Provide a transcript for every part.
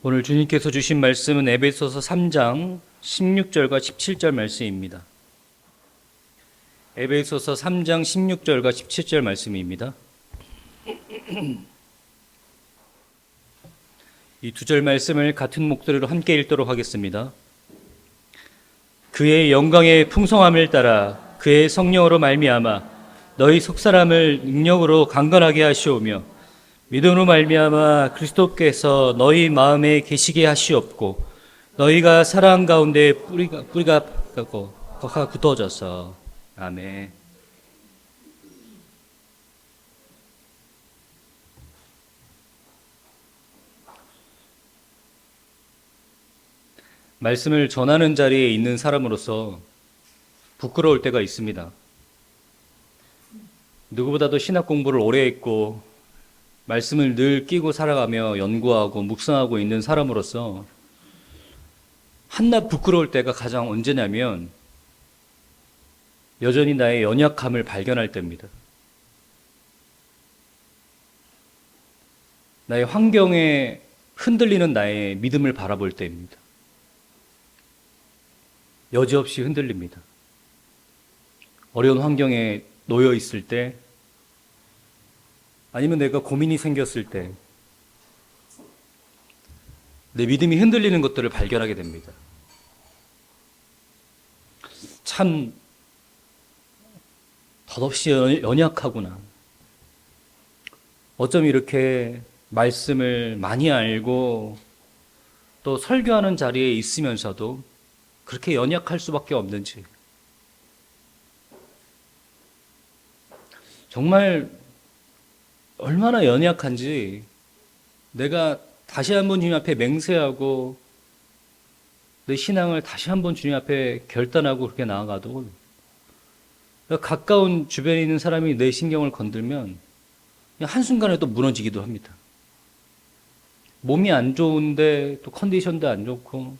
오늘 주님께서 주신 말씀은 에베소서 3장 16절과 17절 말씀입니다. 에베소서 3장 16절과 17절 말씀입니다. 이 두 절 말씀을 같은 목소리로 함께 읽도록 하겠습니다. 그의 영광의 풍성함을 따라 그의 성령으로 말미암아 너희 속사람을 능력으로 강건하게 하시오며 믿음으로 말미암아 그리스도께서 너희 마음에 계시게 하시옵고 너희가 사랑 가운데 뿌리가 굳어져서 아멘. 말씀을 전하는 자리에 있는 사람으로서 부끄러울 때가 있습니다. 누구보다도 신학 공부를 오래 했고 말씀을 늘 끼고 살아가며 연구하고 묵상하고 있는 사람으로서 한낱 부끄러울 때가 가장 언제냐면 여전히 나의 연약함을 발견할 때입니다. 나의 환경에 흔들리는 나의 믿음을 바라볼 때입니다. 여지없이 흔들립니다. 어려운 환경에 놓여 있을 때, 아니면 내가 고민이 생겼을 때, 내 믿음이 흔들리는 것들을 발견하게 됩니다. 참, 덧없이 연약하구나. 어쩜 이렇게 말씀을 많이 알고 또 설교하는 자리에 있으면서도 그렇게 연약할 수밖에 없는지. 정말 얼마나 연약한지 내가 다시 한번 주님 앞에 맹세하고 내 신앙을 다시 한번 주님 앞에 결단하고 그렇게 나아가도 가까운 주변에 있는 사람이 내 신경을 건들면 그냥 한순간에 또 무너지기도 합니다. 몸이 안 좋은데 또 컨디션도 안 좋고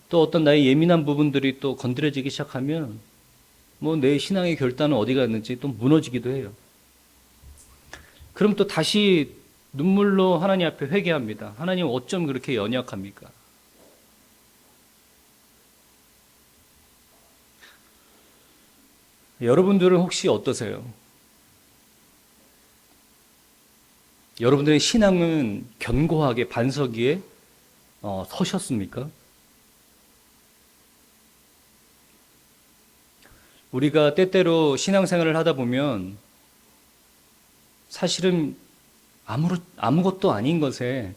또 어떤 나의 예민한 부분들이 또 건드려지기 시작하면 뭐 내 신앙의 결단은 어디 갔는지 또 무너지기도 해요. 그럼 또 다시 눈물로 하나님 앞에 회개합니다. 하나님 어쩜 그렇게 연약합니까? 여러분들은 혹시 어떠세요? 여러분들의 신앙은 견고하게 반석 위에 서셨습니까? 우리가 때때로 신앙생활을 하다 보면 사실은 아무것도 아닌 것에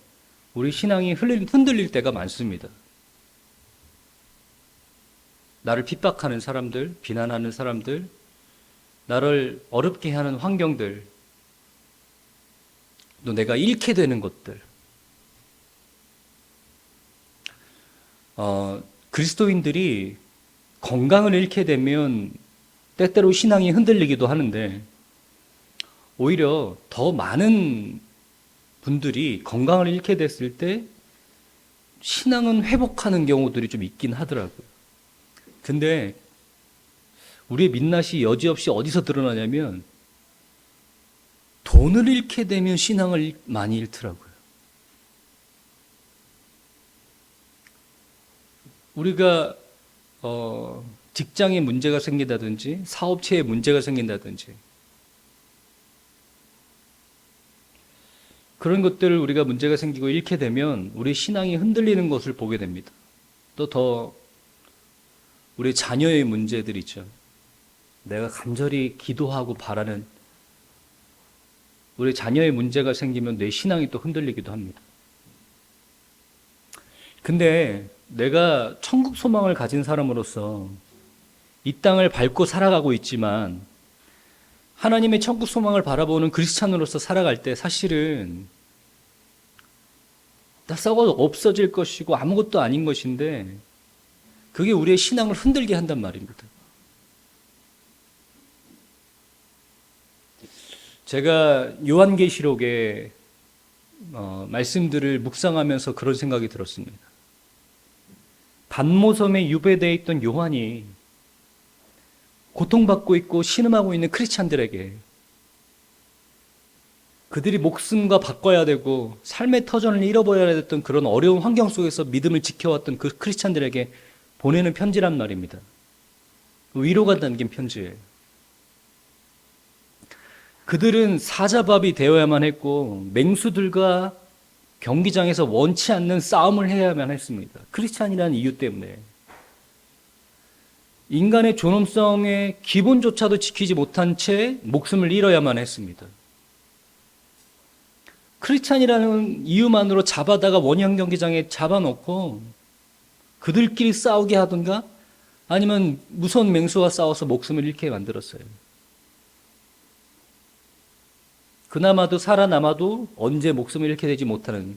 우리 신앙이 흔들릴 때가 많습니다. 나를 핍박하는 사람들, 비난하는 사람들, 나를 어렵게 하는 환경들, 또 내가 잃게 되는 것들. 그리스도인들이 건강을 잃게 되면 때때로 신앙이 흔들리기도 하는데 오히려 더 많은 분들이 건강을 잃게 됐을 때 신앙은 회복하는 경우들이 좀 있긴 하더라고요. 근데 우리의 민낯이 여지없이 어디서 드러나냐면 돈을 잃게 되면 신앙을 많이 잃더라고요. 우리가 직장에 문제가 생긴다든지 사업체에 문제가 생긴다든지 그런 것들을 우리가 문제가 생기고 잃게 되면 우리 신앙이 흔들리는 것을 보게 됩니다. 또 더 우리 자녀의 문제들 있죠. 내가 간절히 기도하고 바라는 우리 자녀의 문제가 생기면 내 신앙이 또 흔들리기도 합니다. 근데 내가 천국 소망을 가진 사람으로서 이 땅을 밟고 살아가고 있지만 하나님의 천국 소망을 바라보는 크리스찬으로서 살아갈 때 사실은 다 썩어 없어질 것이고 아무것도 아닌 것인데 그게 우리의 신앙을 흔들게 한단 말입니다. 제가 요한계시록의 말씀들을 묵상하면서 그런 생각이 들었습니다. 반모섬에 유배되어 있던 요한이 고통받고 있고 신음하고 있는 크리스찬들에게 그들이 목숨과 바꿔야 되고 삶의 터전을 잃어버려야 됐던 그런 어려운 환경 속에서 믿음을 지켜왔던 그 크리스찬들에게 보내는 편지란 말입니다. 위로가 담긴 편지예요. 그들은 사자밥이 되어야만 했고 맹수들과 경기장에서 원치 않는 싸움을 해야만 했습니다. 크리스찬이라는 이유 때문에. 인간의 존엄성의 기본조차도 지키지 못한 채 목숨을 잃어야만 했습니다. 크리스찬이라는 이유만으로 잡아다가 원형 경기장에 잡아놓고 그들끼리 싸우게 하든가 아니면 무서운 맹수와 싸워서 목숨을 잃게 만들었어요. 그나마도 살아남아도 언제 목숨을 잃게 되지 못하는,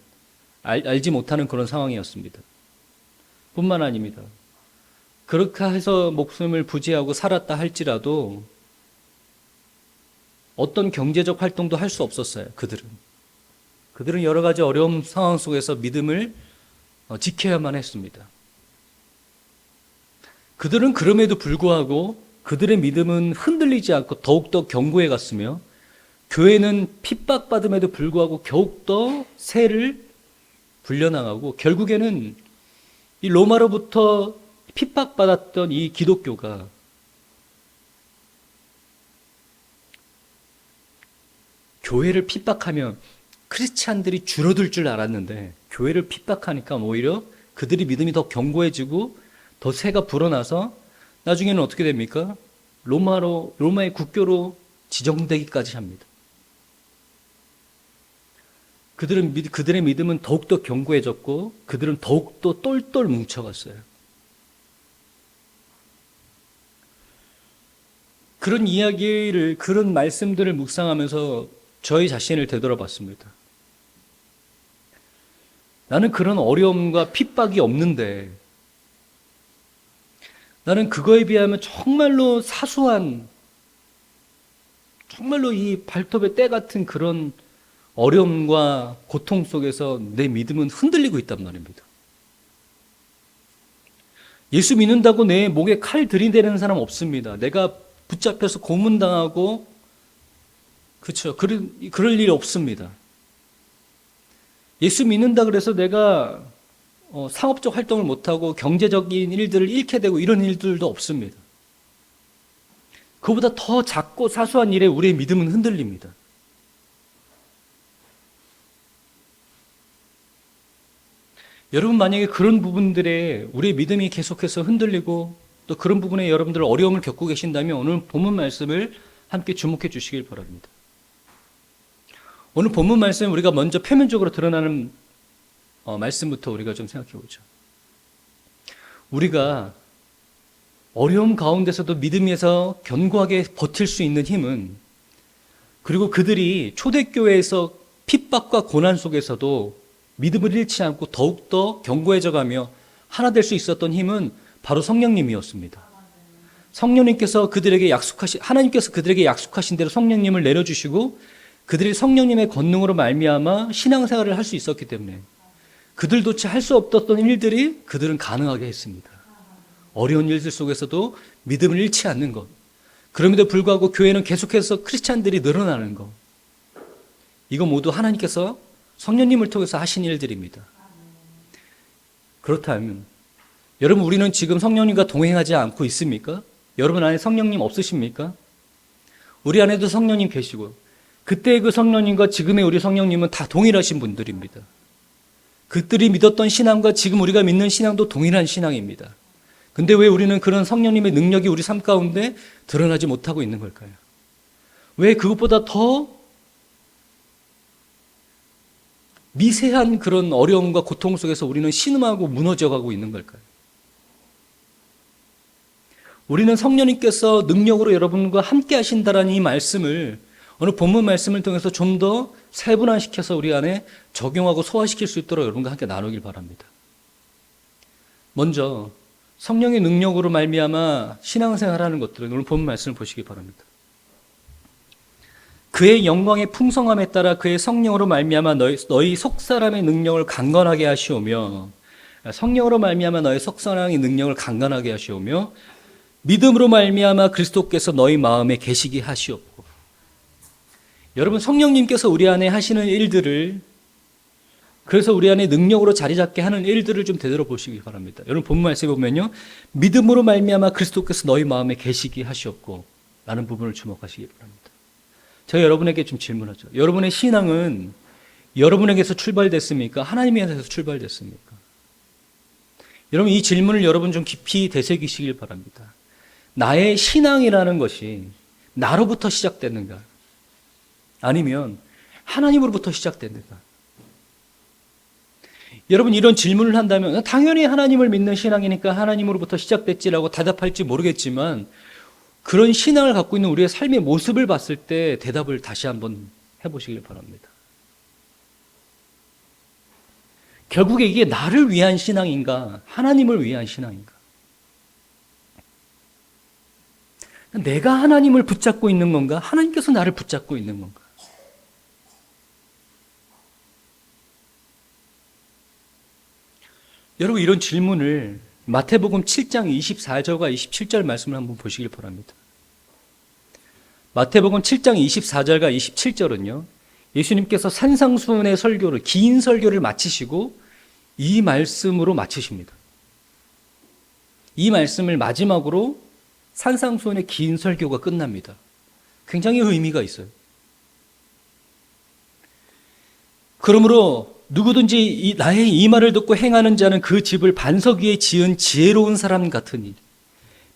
알지 못하는 그런 상황이었습니다. 뿐만 아닙니다. 그렇게 해서 목숨을 부지하고 살았다 할지라도 어떤 경제적 활동도 할 수 없었어요. 그들은 여러 가지 어려운 상황 속에서 믿음을 지켜야만 했습니다. 그들은 그럼에도 불구하고 그들의 믿음은 흔들리지 않고 더욱더 견고해 갔으며 교회는 핍박받음에도 불구하고 더욱더 세를 불려나가고 결국에는 이 로마로부터 핍박받았던 이 기독교가 교회를 핍박하면 크리스찬들이 줄어들 줄 알았는데 교회를 핍박하니까 오히려 그들이 믿음이 더 견고해지고 더 새가 불어나서 나중에는 어떻게 됩니까? 로마의 국교로 지정되기까지 합니다. 그들의 믿음은 더욱더 견고해졌고 그들은 더욱더 똘똘 뭉쳐갔어요. 그런 이야기를, 그런 말씀들을 묵상하면서 저희 자신을 되돌아봤습니다. 나는 그런 어려움과 핍박이 없는데 나는 그거에 비하면 정말로 사소한, 정말로 이 발톱의 때 같은 그런 어려움과 고통 속에서 내 믿음은 흔들리고 있단 말입니다. 예수 믿는다고 내 목에 칼 들이대는 사람 없습니다. 내가 붙잡혀서 고문당하고, 그렇죠. 그럴 일이 없습니다. 예수 믿는다 그래서 내가 상업적 활동을 못하고 경제적인 일들을 잃게 되고 이런 일들도 없습니다. 그보다 더 작고 사소한 일에 우리의 믿음은 흔들립니다. 여러분 만약에 그런 부분들에 우리의 믿음이 계속해서 흔들리고 또 그런 부분에 여러분들 어려움을 겪고 계신다면 오늘 본문 말씀을 함께 주목해 주시길 바랍니다. 오늘 본문 말씀 우리가 먼저 표면적으로 드러나는 말씀부터 우리가 좀 생각해 보죠. 우리가 어려움 가운데서도 믿음에서 견고하게 버틸 수 있는 힘은, 그리고 그들이 초대교회에서 핍박과 고난 속에서도 믿음을 잃지 않고 더욱더 견고해져 가며 하나 될 수 있었던 힘은 바로 성령님이었습니다. 성령님께서 하나님께서 그들에게 약속하신 대로 성령님을 내려주시고 그들이 성령님의 권능으로 말미암아 신앙생활을 할 수 있었기 때문에 그들도차 할 수 없었던 일들이 그들은 가능하게 했습니다. 어려운 일들 속에서도 믿음을 잃지 않는 것. 그럼에도 불구하고 교회는 계속해서 크리스찬들이 늘어나는 것. 이거 모두 하나님께서 성령님을 통해서 하신 일들입니다. 그렇다면 여러분, 우리는 지금 성령님과 동행하지 않고 있습니까? 여러분 안에 성령님 없으십니까? 우리 안에도 성령님 계시고 그때의 그 성령님과 지금의 우리 성령님은 다 동일하신 분들입니다. 그들이 믿었던 신앙과 지금 우리가 믿는 신앙도 동일한 신앙입니다. 근데 왜 우리는 그런 성령님의 능력이 우리 삶 가운데 드러나지 못하고 있는 걸까요? 왜 그것보다 더 미세한 그런 어려움과 고통 속에서 우리는 신음하고 무너져가고 있는 걸까요? 우리는 성령님께서 능력으로 여러분과 함께 하신다라는 이 말씀을 오늘 본문 말씀을 통해서 좀 더 세분화시켜서 우리 안에 적용하고 소화시킬 수 있도록 여러분과 함께 나누길 바랍니다. 먼저 성령의 능력으로 말미암아 신앙생활하는 것들은 오늘 본문 말씀을 보시기 바랍니다. 그의 영광의 풍성함에 따라 그의 성령으로 말미암아 너희 속사람의 능력을 강건하게 하시오며, 성령으로 말미암아 너희 속사람의 능력을 강건하게 하시오며 믿음으로 말미암아 그리스도께서 너희 마음에 계시게 하시옵고. 여러분, 성령님께서 우리 안에 하시는 일들을, 그래서 우리 안에 능력으로 자리 잡게 하는 일들을 좀 되돌아보시기 바랍니다. 여러분, 본문 말씀에 보면요, 믿음으로 말미암아 그리스도께서 너희 마음에 계시게 하시었고 라는 부분을 주목하시기 바랍니다. 제가 여러분에게 좀 질문하죠. 여러분의 신앙은 여러분에게서 출발됐습니까? 하나님에게서 출발됐습니까? 여러분, 이 질문을 여러분 좀 깊이 되새기시길 바랍니다. 나의 신앙이라는 것이 나로부터 시작됐는가? 아니면 하나님으로부터 시작됐는가? 여러분, 이런 질문을 한다면 당연히 하나님을 믿는 신앙이니까 하나님으로부터 시작됐지라고 대답할지 모르겠지만, 그런 신앙을 갖고 있는 우리의 삶의 모습을 봤을 때 대답을 다시 한번 해보시길 바랍니다. 결국에 이게 나를 위한 신앙인가, 하나님을 위한 신앙인가? 내가 하나님을 붙잡고 있는 건가, 하나님께서 나를 붙잡고 있는 건가? 여러분, 이런 질문을 마태복음 7장 24절과 27절 말씀을 한번 보시길 바랍니다. 마태복음 7장 24절과 27절은요, 예수님께서 산상수훈의 설교를, 긴 설교를 마치시고 이 말씀으로 마치십니다. 이 말씀을 마지막으로 산상수훈의 긴 설교가 끝납니다. 굉장히 의미가 있어요. 그러므로 누구든지 나의 이 말을 듣고 행하는 자는 그 집을 반석 위에 지은 지혜로운 사람 같으니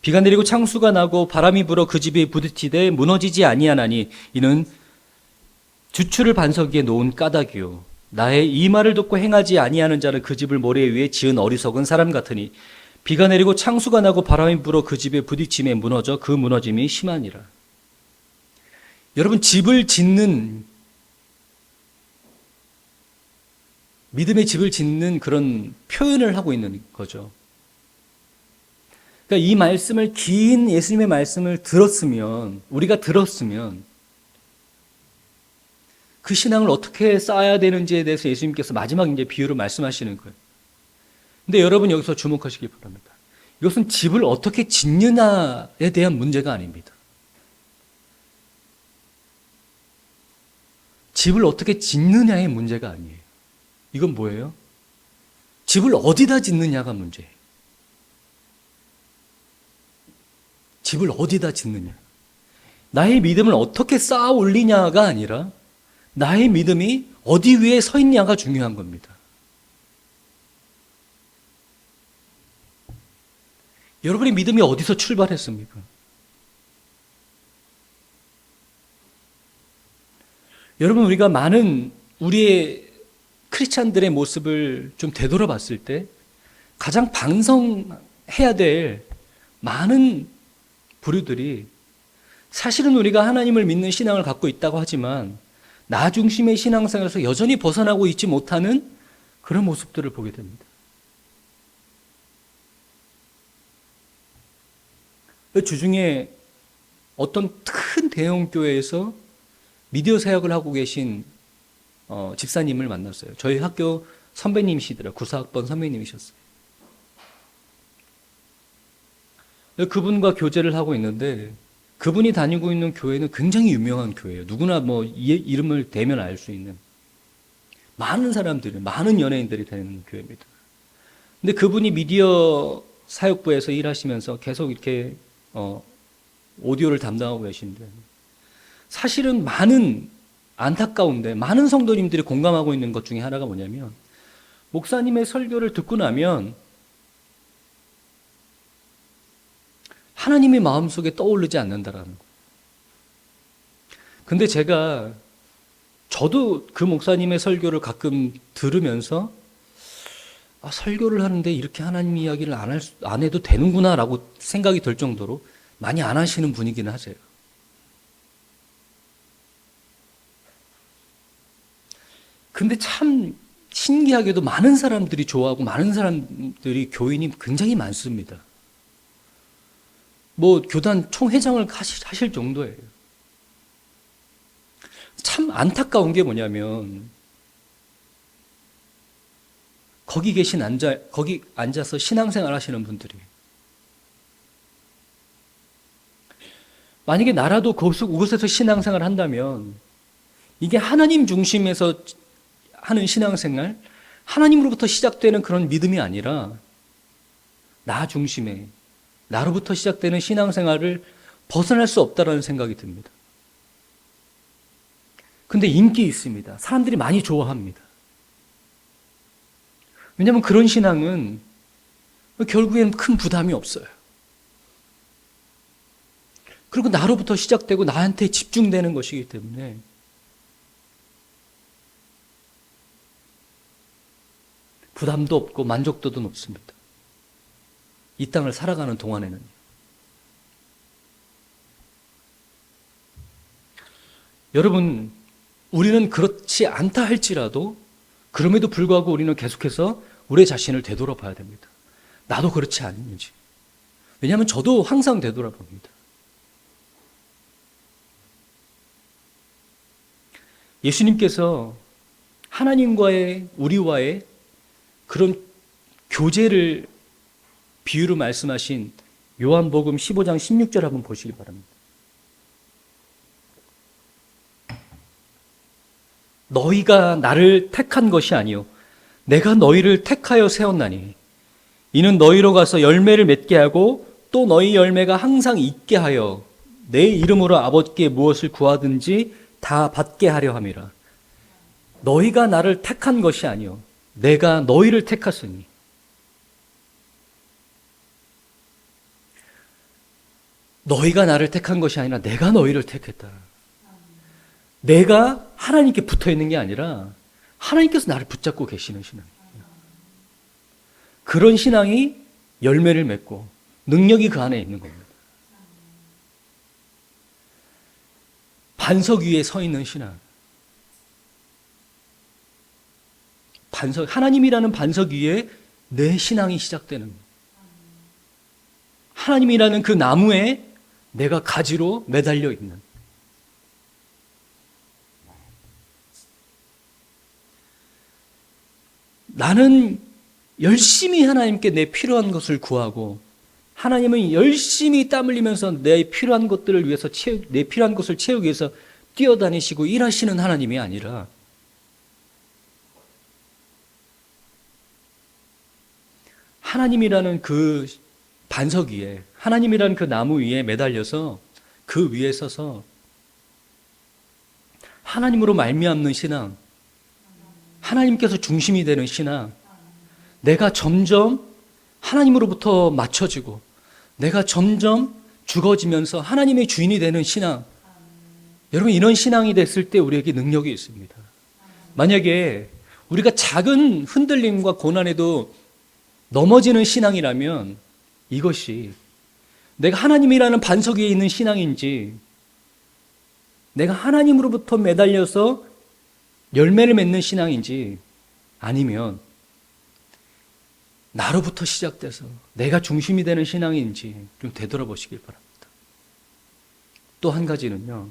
비가 내리고 창수가 나고 바람이 불어 그 집에 부딪히되 무너지지 아니하나니 이는 주추를 반석 위에 놓은 까닭이요 나의 이 말을 듣고 행하지 아니하는 자는 그 집을 모래 위에 지은 어리석은 사람 같으니 비가 내리고 창수가 나고 바람이 불어 그 집에 부딪힘에 무너져 그 무너짐이 심하니라. 여러분, 집을 짓는, 믿음의 집을 짓는 그런 표현을 하고 있는 거죠. 그러니까 이 말씀을, 긴 예수님의 말씀을 들었으면, 우리가 들었으면 그 신앙을 어떻게 쌓아야 되는지에 대해서 예수님께서 마지막 이제 비유로 말씀하시는 거예요. 근데 여러분, 여기서 주목하시기 바랍니다. 이것은 집을 어떻게 짓느냐에 대한 문제가 아닙니다. 집을 어떻게 짓느냐의 문제가 아니에요. 이건 뭐예요? 집을 어디다 짓느냐가 문제예요. 집을 어디다 짓느냐. 나의 믿음을 어떻게 쌓아 올리냐가 아니라 나의 믿음이 어디 위에 서 있냐가 중요한 겁니다. 여러분의 믿음이 어디서 출발했습니까? 여러분, 우리가 많은 우리의 크리스찬들의 모습을 좀 되돌아봤을 때 가장 반성해야 될 많은 부류들이, 사실은 우리가 하나님을 믿는 신앙을 갖고 있다고 하지만 나 중심의 신앙생활에서 여전히 벗어나고 있지 못하는 그런 모습들을 보게 됩니다. 주중에 어떤 큰 대형교회에서 미디어 사역을 하고 계신 집사님을 만났어요. 저희 학교 선배님이시더라고요. 94학번 선배님이셨어요. 그분과 교제를 하고 있는데 그분이 다니고 있는 교회는 굉장히 유명한 교회예요. 누구나 뭐 이름을 대면 알 수 있는 많은 사람들이, 많은 연예인들이 다니는 교회입니다. 근데 그분이 미디어 사역부에서 일하시면서 계속 이렇게 오디오를 담당하고 계신데, 사실은 안타까운데 많은 성도님들이 공감하고 있는 것 중에 하나가 뭐냐면, 목사님의 설교를 듣고 나면 하나님의 마음속에 떠오르지 않는다라는 거예요. 근데 저도 그 목사님의 설교를 가끔 들으면서 설교를 하는데 이렇게 하나님 이야기를 안 해도 되는구나 라고 생각이 들 정도로 많이 안 하시는 분이기는 하세요. 근데 참 신기하게도 많은 사람들이 좋아하고 많은 사람들이 교인이 굉장히 많습니다. 뭐 교단 총회장을 하실 정도예요. 참 안타까운 게 뭐냐면, 거기 앉아서 신앙생활 하시는 분들이, 만약에 나라도 그곳에서 신앙생활 한다면 이게 하나님 중심에서 하는 신앙생활, 하나님으로부터 시작되는 그런 믿음이 아니라 나 중심에 나로부터 시작되는 신앙생활을 벗어날 수 없다라는 생각이 듭니다. 근데 인기 있습니다. 사람들이 많이 좋아합니다. 왜냐하면 그런 신앙은 결국에는 큰 부담이 없어요. 그리고 나로부터 시작되고 나한테 집중되는 것이기 때문에 부담도 없고 만족도도 높습니다. 이 땅을 살아가는 동안에는. 여러분, 우리는 그렇지 않다 할지라도 그럼에도 불구하고 우리는 계속해서 우리 자신을 되돌아봐야 됩니다. 나도 그렇지 않은지. 왜냐하면 저도 항상 되돌아봅니다. 예수님께서 하나님과의 우리와의 그런 교제를 비유로 말씀하신 요한복음 15장 16절 한번 보시기 바랍니다. 너희가 나를 택한 것이 아니요 내가 너희를 택하여 세웠나니 이는 너희로 가서 열매를 맺게 하고 또 너희 열매가 항상 있게 하여 내 이름으로 아버지께 무엇을 구하든지 다 받게 하려 함이라. 너희가 나를 택한 것이 아니요 내가 너희를 택하였으니. 너희가 나를 택한 것이 아니라 내가 너희를 택했다. 내가 하나님께 붙어 있는 게 아니라 하나님께서 나를 붙잡고 계시는 신앙이에요. 그런 신앙이 열매를 맺고 능력이 그 안에 있는 겁니다. 반석 위에 서 있는 신앙. 하나님이라는 반석 위에 내 신앙이 시작되는 거예요. 하나님이라는 그 나무에 내가 가지로 매달려 있는. 나는 열심히 하나님께 내 필요한 것을 구하고 하나님은 열심히 땀 흘리면서 내 필요한 것들을 위해서 내 필요한 것을 채우기 위해서 뛰어다니시고 일하시는 하나님이 아니라 하나님이라는 그 반석 위에 하나님이라는 그 나무 위에 매달려서 그 위에 서서 하나님으로 말미암는 신앙, 하나님께서 중심이 되는 신앙, 내가 점점 하나님으로부터 맞춰지고 내가 점점 죽어지면서 하나님의 주인이 되는 신앙. 여러분, 이런 신앙이 됐을 때 우리에게 능력이 있습니다. 만약에 우리가 작은 흔들림과 고난에도 넘어지는 신앙이라면 이것이 내가 하나님이라는 반석 위에 있는 신앙인지 내가 하나님으로부터 매달려서 열매를 맺는 신앙인지 아니면 나로부터 시작돼서 내가 중심이 되는 신앙인지 좀 되돌아보시길 바랍니다. 또 한 가지는요.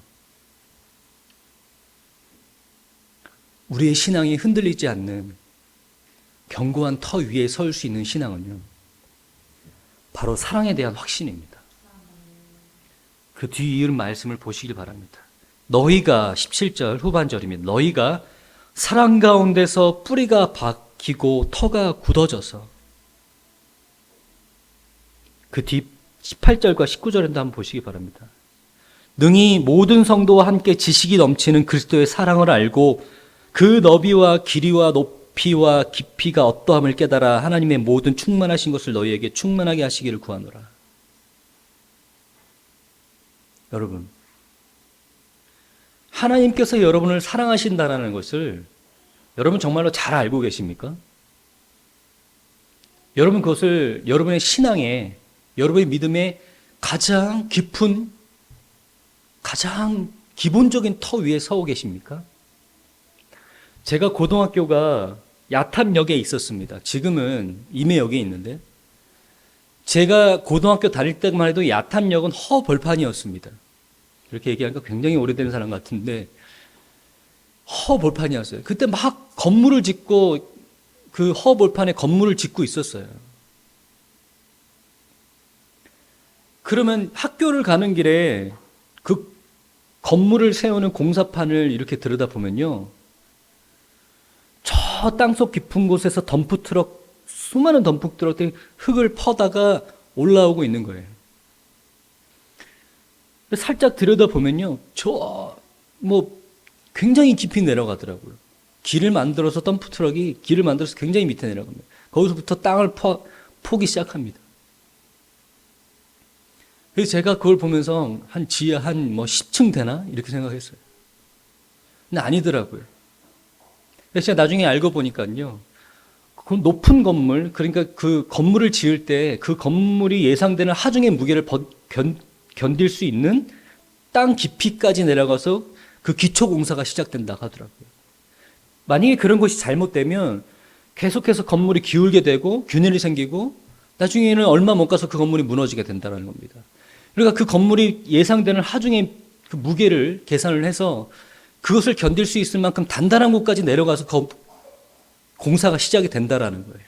우리의 신앙이 흔들리지 않는 견고한 터 위에 설 수 있는 신앙은요. 바로 사랑에 대한 확신입니다. 그 뒤 이은 말씀을 보시길 바랍니다. 너희가 17절 후반절입니다. 너희가 사랑 가운데서 뿌리가 박히고 터가 굳어져서 그 뒤 18절과 19절에도 한번 보시기 바랍니다. 능히 모든 성도와 함께 지식이 넘치는 그리스도의 사랑을 알고 그 너비와 길이와 높이와 깊이가 어떠함을 깨달아 하나님의 모든 충만하신 것을 너희에게 충만하게 하시기를 구하노라. 여러분, 하나님께서 여러분을 사랑하신다는 것을 여러분 정말로 잘 알고 계십니까? 여러분 그것을 여러분의 신앙에, 여러분의 믿음에 가장 깊은, 가장 기본적인 터 위에 서고 계십니까? 제가 고등학교가 야탐역에 있었습니다. 지금은 임해역에 있는데 제가 고등학교 다닐 때만 해도 야탐역은 허벌판이었습니다. 이렇게 얘기하니까 굉장히 오래된 사람 같은데 허벌판이었어요. 그때 막 건물을 짓고 그 허벌판에 건물을 짓고 있었어요. 그러면 학교를 가는 길에 그 건물을 세우는 공사판을 이렇게 들여다보면요. 저 땅속 깊은 곳에서 수많은 덤프 트럭들이 흙을 퍼다가 올라오고 있는 거예요. 살짝 들여다보면요. 굉장히 깊이 내려가더라고요. 덤프 트럭이 길을 만들어서 굉장히 밑에 내려갑니다. 거기서부터 땅을 포기 시작합니다. 그래서 제가 그걸 보면서 지하 10층 되나? 이렇게 생각했어요. 근데 아니더라고요. 그래서 제가 나중에 알고 보니까요. 그 높은 건물, 그러니까 그 건물을 지을 때 그 건물이 예상되는 하중의 무게를 견딜 수 있는 땅 깊이까지 내려가서 그 기초 공사가 시작된다고 하더라고요. 만약에 그런 것이 잘못되면 계속해서 건물이 기울게 되고 균열이 생기고 나중에는 얼마 못 가서 그 건물이 무너지게 된다는 겁니다. 그러니까 그 건물이 예상되는 하중의 그 무게를 계산을 해서 그것을 견딜 수 있을 만큼 단단한 곳까지 내려가서 공사가 시작이 된다라는 거예요.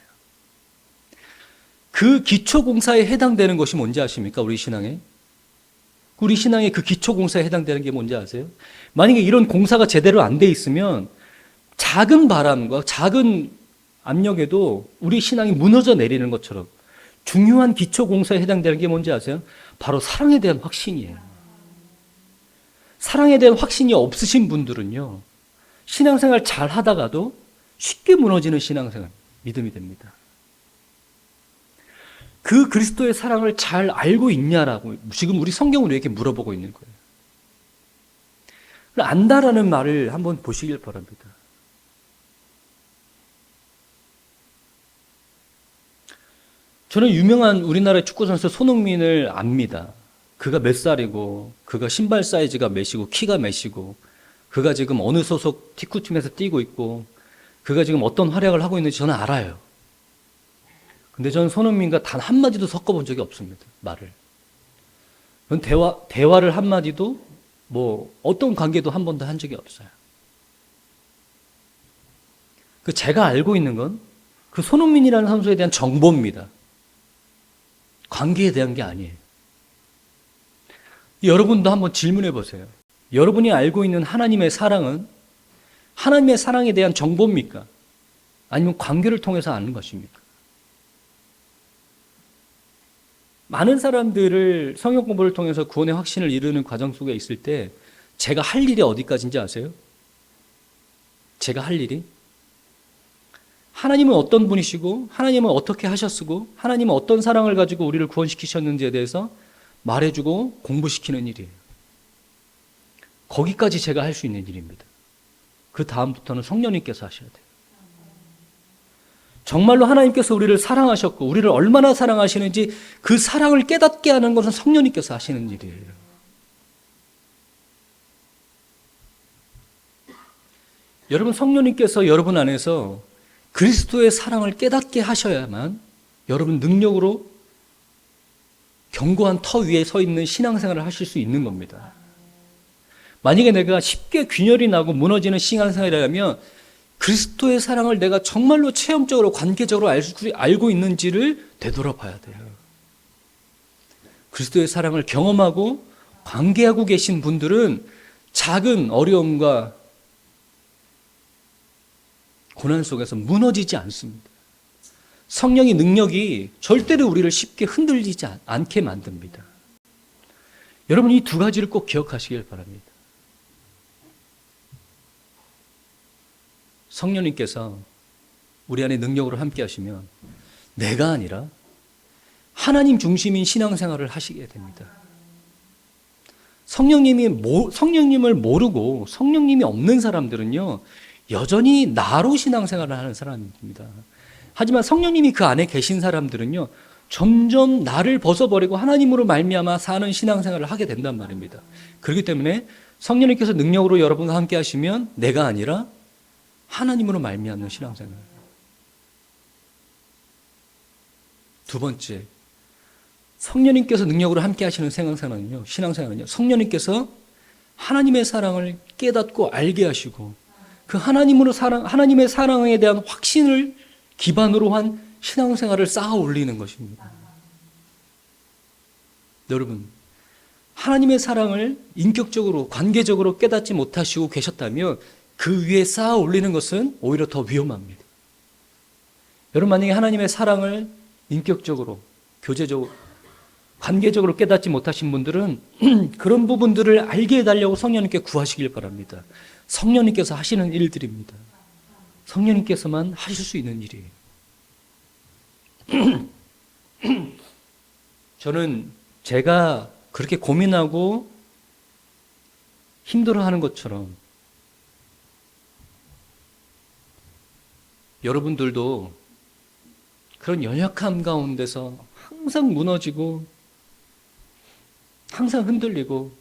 그 기초 공사에 해당되는 것이 뭔지 아십니까? 우리 신앙의 그 기초 공사에 해당되는 게 뭔지 아세요? 만약에 이런 공사가 제대로 안 돼 있으면 작은 바람과 작은 압력에도 우리 신앙이 무너져 내리는 것처럼 중요한 기초 공사에 해당되는 게 뭔지 아세요? 바로 사랑에 대한 확신이에요. 사랑에 대한 확신이 없으신 분들은요, 신앙생활 잘 하다가도 쉽게 무너지는 신앙생활, 믿음이 됩니다. 그 그리스도의 사랑을 잘 알고 있냐라고 지금 우리 성경은 우리에게 물어보고 있는 거예요. 안다라는 말을 한번 보시길 바랍니다. 저는 유명한 우리나라의 축구선수 손흥민을 압니다. 그가 몇 살이고, 그가 신발 사이즈가 몇이고, 키가 몇이고, 그가 지금 어느 소속 티쿠팀에서 뛰고 있고, 그가 지금 어떤 활약을 하고 있는지 저는 알아요. 근데 저는 손흥민과 단 한마디도 섞어본 적이 없습니다. 말을. 대화를 한마디도 어떤 관계도 한 번도 한 적이 없어요. 제가 알고 있는 건 그 손흥민이라는 선수에 대한 정보입니다. 관계에 대한 게 아니에요. 여러분도 한번 질문해 보세요. 여러분이 알고 있는 하나님의 사랑은 하나님의 사랑에 대한 정보입니까? 아니면 관계를 통해서 아는 것입니까? 많은 사람들을 성경 공부를 통해서 구원의 확신을 이루는 과정 속에 있을 때 제가 할 일이 어디까지인지 아세요? 제가 할 일이? 하나님은 어떤 분이시고 하나님은 어떻게 하셨고 하나님은 어떤 사랑을 가지고 우리를 구원시키셨는지에 대해서 말해주고 공부시키는 일이에요. 거기까지 제가 할 수 있는 일입니다. 그 다음부터는 성령님께서 하셔야 돼요. 정말로 하나님께서 우리를 사랑하셨고 우리를 얼마나 사랑하시는지 그 사랑을 깨닫게 하는 것은 성령님께서 하시는 일이에요. 여러분, 성령님께서 여러분 안에서 그리스도의 사랑을 깨닫게 하셔야만 여러분 능력으로 견고한 터 위에 서 있는 신앙생활을 하실 수 있는 겁니다. 만약에 내가 쉽게 균열이 나고 무너지는 신앙생활이라면 그리스도의 사랑을 내가 정말로 체험적으로 관계적으로 알고 있는지를 되돌아봐야 돼요. 그리스도의 사랑을 경험하고 관계하고 계신 분들은 작은 어려움과 고난 속에서 무너지지 않습니다. 성령의 능력이 절대로 우리를 쉽게 흔들리지 않게 만듭니다. 여러분, 이 두 가지를 꼭 기억하시길 바랍니다. 성령님께서 우리 안에 능력으로 함께 하시면 내가 아니라 하나님 중심인 신앙생활을 하시게 됩니다. 성령님을 모르고 성령님이 없는 사람들은요, 여전히 나로 신앙생활을 하는 사람입니다. 하지만 성령님이 그 안에 계신 사람들은요, 점점 나를 벗어버리고 하나님으로 말미암아 사는 신앙생활을 하게 된단 말입니다. 그렇기 때문에 성령님께서 능력으로 여러분과 함께 하시면 내가 아니라 하나님으로 말미암는 신앙생활. 두 번째, 성령님께서 능력으로 함께 하시는 신앙생활은요, 성령님께서 하나님의 사랑을 깨닫고 알게 하시고 그 하나님의 사랑에 대한 확신을 기반으로 한 신앙생활을 쌓아 올리는 것입니다. 여러분, 하나님의 사랑을 인격적으로, 관계적으로 깨닫지 못하시고 계셨다면 그 위에 쌓아 올리는 것은 오히려 더 위험합니다. 여러분, 만약에 하나님의 사랑을 인격적으로, 교제적으로, 관계적으로 깨닫지 못하신 분들은 그런 부분들을 알게 해달라고 성령님께 구하시길 바랍니다. 성령님께서 하시는 일들입니다. 성령님께서만 하실 수 있는 일이에요. 저는 제가 그렇게 고민하고 힘들어하는 것처럼 여러분들도 그런 연약함 가운데서 항상 무너지고 항상 흔들리고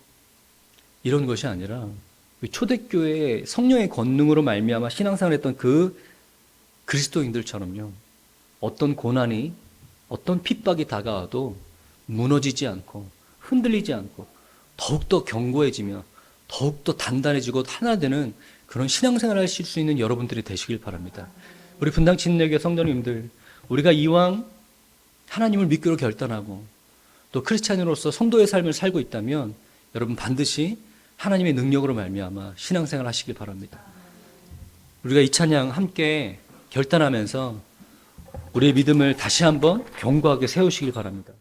이런 것이 아니라 초대교회의 성령의 권능으로 말미암아 신앙생활을 했던 그 그리스도인들처럼요, 어떤 고난이, 어떤 핍박이 다가와도 무너지지 않고 흔들리지 않고 더욱더 견고해지며 더욱더 단단해지고 하나 되는 그런 신앙생활을 하실 수 있는 여러분들이 되시길 바랍니다. 우리 분당 진례교회 성도님들, 우리가 이왕 하나님을 믿기로 결단하고 또 크리스찬으로서 성도의 삶을 살고 있다면 여러분 반드시 하나님의 능력으로 말미암아 신앙생활 하시길 바랍니다. 우리가 이 찬양 함께 결단하면서 우리의 믿음을 다시 한번 견고하게 세우시길 바랍니다.